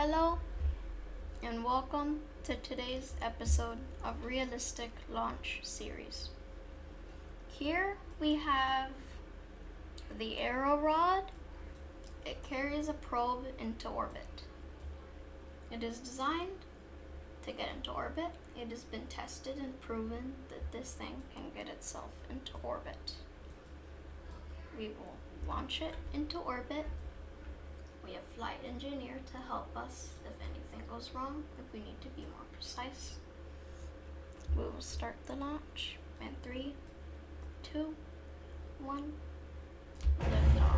Hello and welcome to today's episode of Realistic Launch Series. Here we have the Aerorod. It carries a probe into orbit. It is designed to get into orbit. It has been tested and proven that this thing can get itself into orbit. We will launch it into orbit. We have flight engineer to help us if anything goes wrong, if we need to be more precise. We will start the launch in 3, 2, 1, lift off.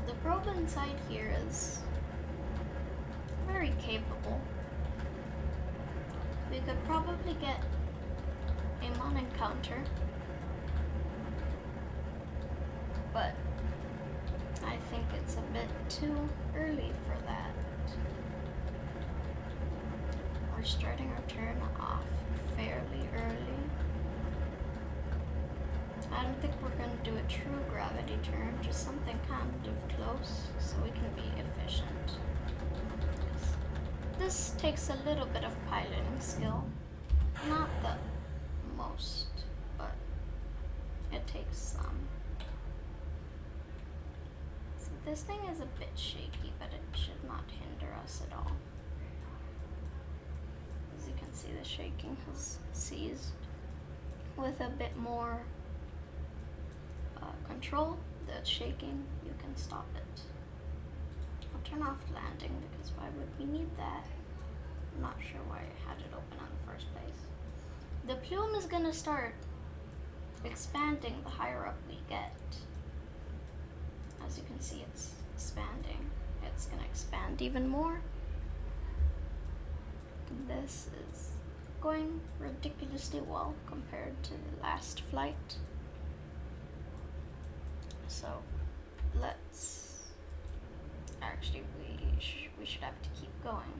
The probe inside here is very capable. We could probably get a Mon encounter, but I think it's a bit too early for that. We're starting our turn off fairly early. I don't think we're going to do a true gravity turn, just something kind of close so we can be efficient. This takes a little bit of piloting skill. Not the most, but it takes some. So this thing is a bit shaky, but it should not hinder us at all. As you can see, the shaking has ceased. With a bit more control, the shaking, you can stop it. I'll turn off landing because why would we need that? I'm not sure why I had it open in the first place. The plume is going to start expanding the higher up we get. As you can see, it's expanding. It's going to expand even more. This is going ridiculously well compared to the last flight. So let's actually we should have to keep going.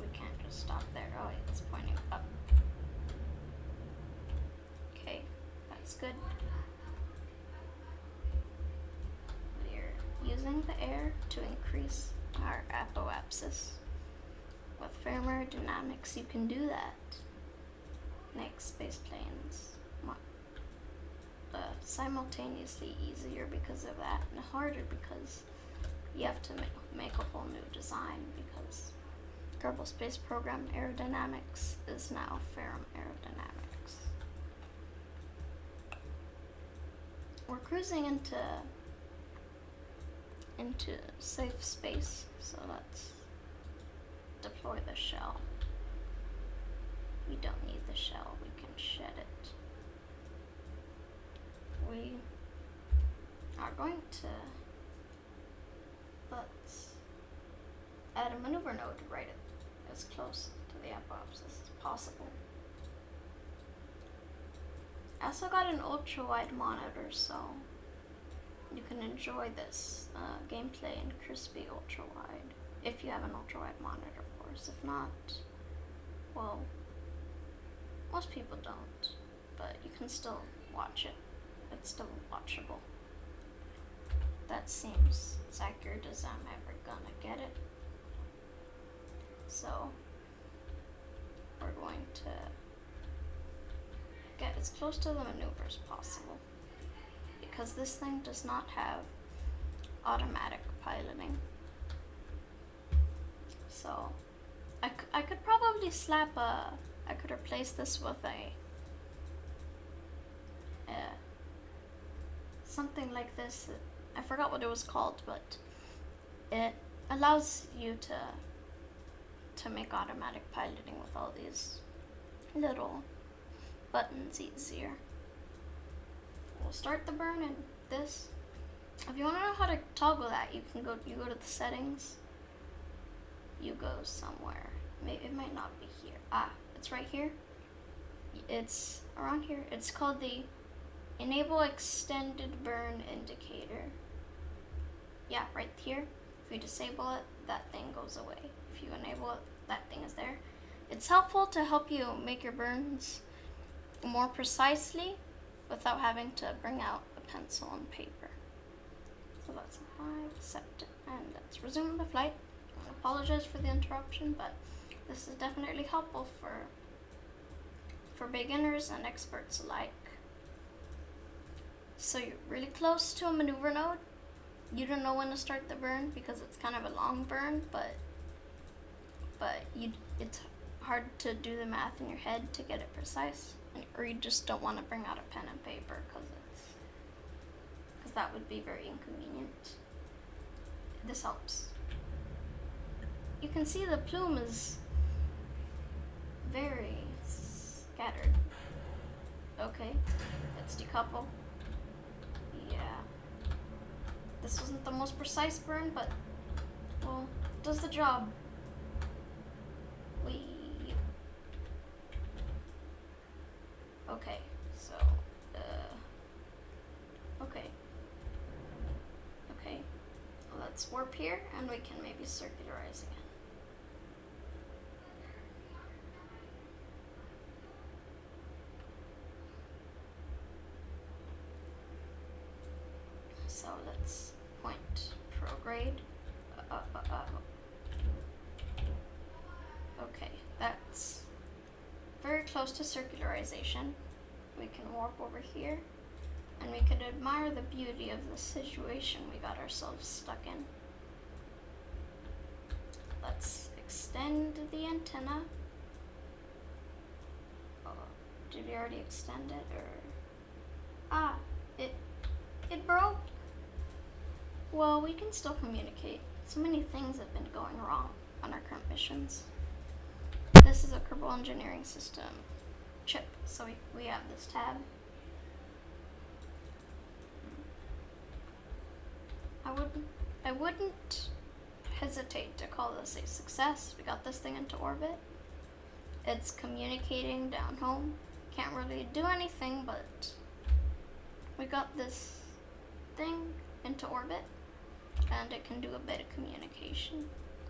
We can't just stop there. Oh wait, it's pointing up. Okay, that's good. We're using the air to increase our apoapsis. With firm aerodynamics, you can do that. Make space planes simultaneously easier because of that, and harder because you have to make a whole new design because Kerbal Space Program aerodynamics is now Ferram aerodynamics. We're cruising into safe space, so let's deploy the shell. We don't need the shell, we can shed it. We are going to let's add a maneuver node right as close to the apoapsis as possible. I also got an ultrawide monitor, so you can enjoy this gameplay in crispy ultrawide if you have an ultrawide monitor, of course. If not, well, most people don't, but you can still watch it. It's still watchable. That seems as accurate as I'm ever gonna get it. So we're going to get as close to the maneuver as possible because this thing does not have automatic piloting. So I could probably I could replace this with something like this. I forgot what it was called, but it allows you to make automatic piloting with all these little buttons easier. We'll start the burn in this. If you want to know how to toggle that, you go to the settings. You go somewhere. It might not be here. It's right here. It's around here. It's called the Enable Extended Burn Indicator. Yeah, right here. If you disable it, that thing goes away. If you enable it, that thing is there. It's helpful to help you make your burns more precisely without having to bring out a pencil and paper. So that's 5, accept it, and let's resume the flight. I apologize for the interruption, but this is definitely helpful for beginners and experts alike. So you're really close to a maneuver node. You don't know when to start the burn because it's kind of a long burn, but it's hard to do the math in your head to get it precise, or you just don't want to bring out a pen and paper because that would be very inconvenient. This helps. You can see the plume is very scattered. Okay, let's decouple. Yeah. This wasn't the most precise burn, but, well, does the job. Okay, so, okay. Well, let's warp here, and we can maybe circularize again. So let's point prograde. Okay, that's very close to circularization. We can warp over here, and we could admire the beauty of the situation we got ourselves stuck in. Let's extend the antenna. Oh, did we already extend it, or? It broke. Well, we can still communicate. So many things have been going wrong on our current missions. This is a Kerbal engineering system chip, so we have this tab. I wouldn't hesitate to call this a success. We got this thing into orbit. It's communicating down home. Can't really do anything, but we got this thing into orbit, and it can do a bit of communication.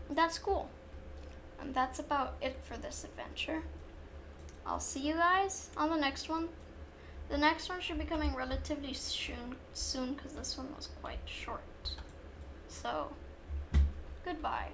That's cool. And that's about it for this adventure. I'll see you guys on the next one. The next one should be coming relatively soon because this one was quite short. So, goodbye.